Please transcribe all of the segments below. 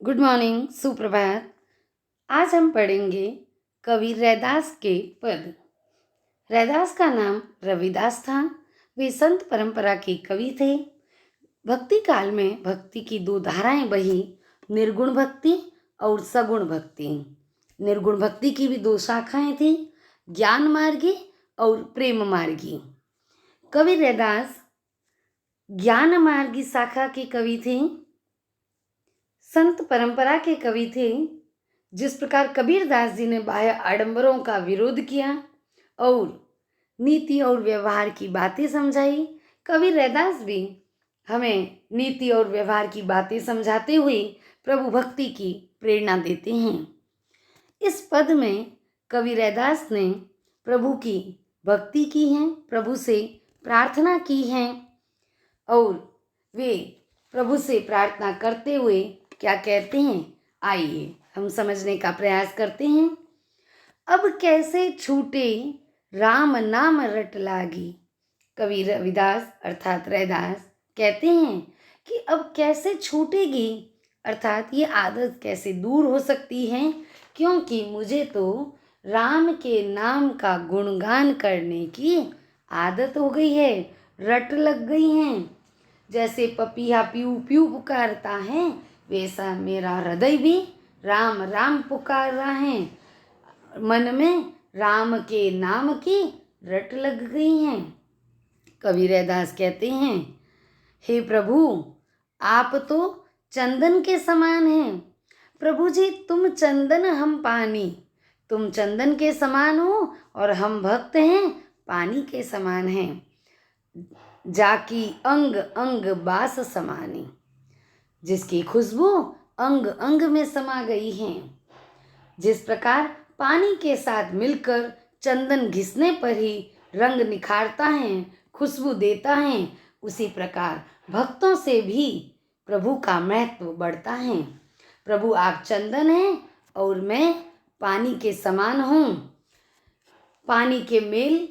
Good morning, सुप्रभात। आज हम पढ़ेंगे कवि रैदास के पद। रैदास का नाम रविदास था। वे संत परंपरा के कवि थे। भक्ति काल में भक्ति की दो धाराएं बही, निर्गुण भक्ति और सगुण भक्ति। निर्गुण भक्ति की भी दो शाखाएं थी, ज्ञान मार्गी और प्रेम मार्गी। कवि रैदास ज्ञान मार्गी शाखा के कवि थे, संत परंपरा के कवि थे। जिस प्रकार कबीरदास जी ने बाह्य आडंबरों का विरोध किया और नीति और व्यवहार की बातें समझाई, कवि रैदास भी हमें नीति और व्यवहार की बातें समझाते हुए प्रभु भक्ति की प्रेरणा देते हैं। इस पद में कवि रैदास ने प्रभु की भक्ति की है, प्रभु से प्रार्थना की है और वे प्रभु से प्रार्थना करते हुए क्या कहते हैं, आइए हम समझने का प्रयास करते हैं। अब कैसे छूटे राम नाम रट लागी। कवि रविदास अर्थात रैदास कहते हैं कि अब कैसे छूटेगी, अर्थात ये आदत कैसे दूर हो सकती है, क्योंकि मुझे तो राम के नाम का गुणगान करने की आदत हो गई है, रट लग गई है। जैसे पपीहा प्यू प्यू पुकारता है, वैसा मेरा हृदय भी राम राम पुकार रहा है। मन में राम के नाम की रट लग गई है। कवि रैदास कहते हैं, हे प्रभु आप तो चंदन के समान हैं। प्रभु जी तुम चंदन हम पानी, तुम चंदन के समान हो और हम भक्त हैं पानी के समान हैं। जाकी अंग अंग बास समानी, जिसकी खुशबू अंग अंग में समा गई है। जिस प्रकार पानी के साथ मिलकर चंदन घिसने पर ही रंग निखारता है, खुशबू देता है, उसी प्रकार भक्तों से भी प्रभु का महत्व बढ़ता है। प्रभु आप चंदन हैं और मैं पानी के समान हूँ। पानी के मेल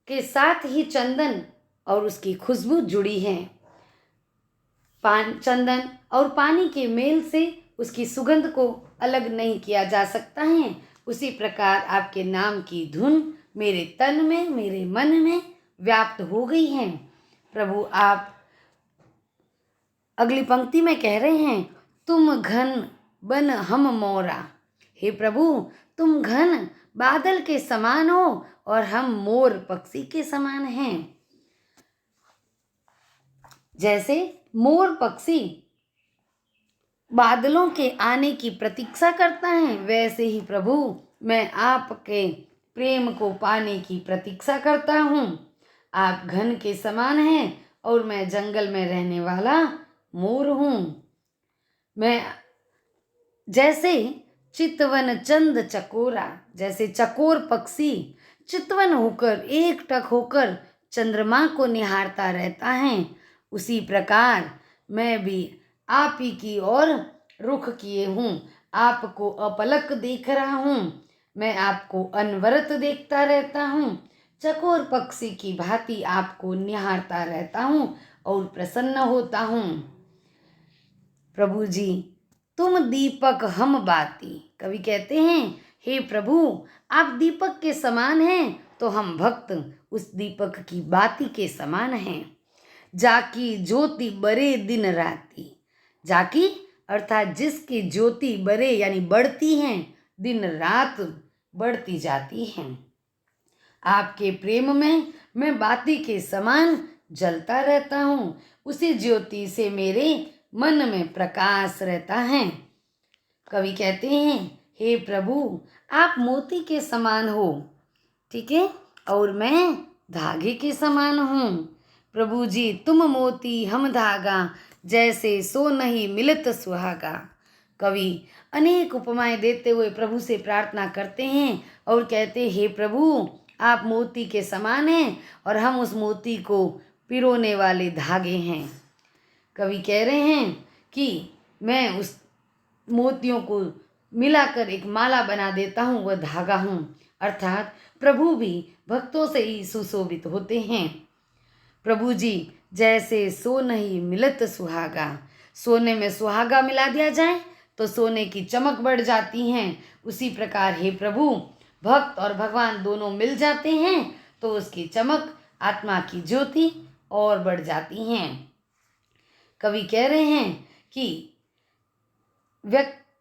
के साथ ही चंदन और उसकी खुशबू जुड़ी है। चंदन और पानी के मेल से उसकी सुगंध को अलग नहीं किया जा सकता है। उसी प्रकार आपके नाम की धुन मेरे तन में, मेरे मन में व्याप्त हो गई है। प्रभु आप अगली पंक्ति में कह रहे हैं, तुम घन बन हम मोरा। हे प्रभु तुम घन बादल के समान हो और हम मोर पक्षी के समान हैं। जैसे मोर पक्षी बादलों के आने की प्रतीक्षा करता है, वैसे ही प्रभु मैं आपके प्रेम को पाने की प्रतीक्षा करता हूँ। आप घन के समान हैं और मैं जंगल में रहने वाला मोर हूँ। मैं जैसे चितवन चंद चकोरा, जैसे चकोर पक्षी चितवन होकर एकटक होकर चंद्रमा को निहारता रहता है, उसी प्रकार मैं भी आप ही की ओर रुख किए हूँ। आपको अपलक देख रहा हूँ, मैं आपको अनवरत देखता रहता हूँ। चकोर पक्षी की भांति आपको निहारता रहता हूँ और प्रसन्न होता हूँ। प्रभु जी तुम दीपक हम बाती। कवि कहते हैं, हे प्रभु आप दीपक के समान हैं तो हम भक्त उस दीपक की बाती के समान हैं। जाकी ज्योति बरे दिन राती। जाकी अर्थात जिसकी ज्योति बरे यानी बढ़ती हैं, दिन रात बढ़ती जाती हैं। आपके प्रेम में मैं बाती के समान जलता रहता हूँ, उसी ज्योति से मेरे मन में प्रकाश रहता है। कवि कहते हैं, हे प्रभु आप मोती के समान हो, ठीक है, और मैं धागे के समान हूँ। प्रभु जी तुम मोती हम धागा, जैसे सो नहीं मिलत सुहागा। कवि अनेक उपमाएं देते हुए प्रभु से प्रार्थना करते हैं और कहते, हे प्रभु आप मोती के समान हैं और हम उस मोती को पिरोने वाले धागे हैं। कवि कह रहे हैं कि मैं उस मोतियों को मिलाकर एक माला बना देता हूँ, वह धागा हूँ। अर्थात प्रभु भी भक्तों से ही सुशोभित होते हैं। प्रभु जी जैसे सो नहीं मिलत सुहागा, सोने में सुहागा मिला दिया जाए तो सोने की चमक बढ़ जाती हैं। उसी प्रकार हे प्रभु, भक्त और भगवान दोनों मिल जाते हैं तो उसकी चमक, आत्मा की ज्योति और बढ़ जाती हैं। कवि कह रहे हैं कि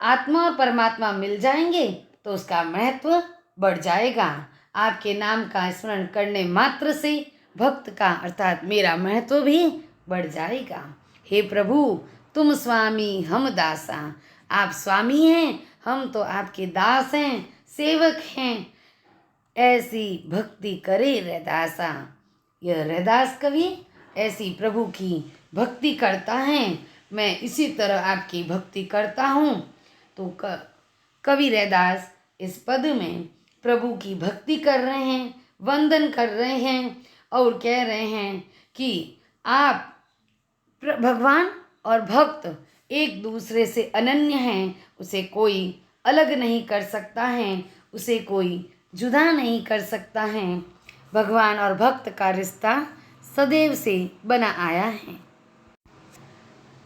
आत्मा और परमात्मा मिल जाएंगे तो उसका महत्व बढ़ जाएगा। आपके नाम का स्मरण करने मात्र से भक्त का अर्थात मेरा महत्व भी बढ़ जाएगा। हे प्रभु, तुम स्वामी हम दासा। आप स्वामी हैं, हम तो आपके दास हैं, सेवक हैं। ऐसी भक्ति करे रैदासा। यह रैदास कवि ऐसी प्रभु की भक्ति करता है। मैं इसी तरह आपकी भक्ति करता हूँ। तो कवि रैदास इस पद में प्रभु की भक्ति कर रहे हैं, वंदन कर रहे हैं और कह रहे हैं कि आप भगवान और भक्त एक दूसरे से अनन्य हैं। उसे कोई अलग नहीं कर सकता है, उसे कोई जुदा नहीं कर सकता है। भगवान और भक्त का रिश्ता सदैव से बना आया है।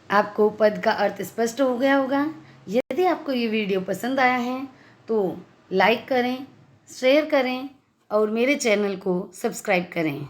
आपको पद का अर्थ स्पष्ट हो गया होगा। यदि आपको ये वीडियो पसंद आया है तो लाइक करें, शेयर करें और मेरे चैनल को सब्सक्राइब करें।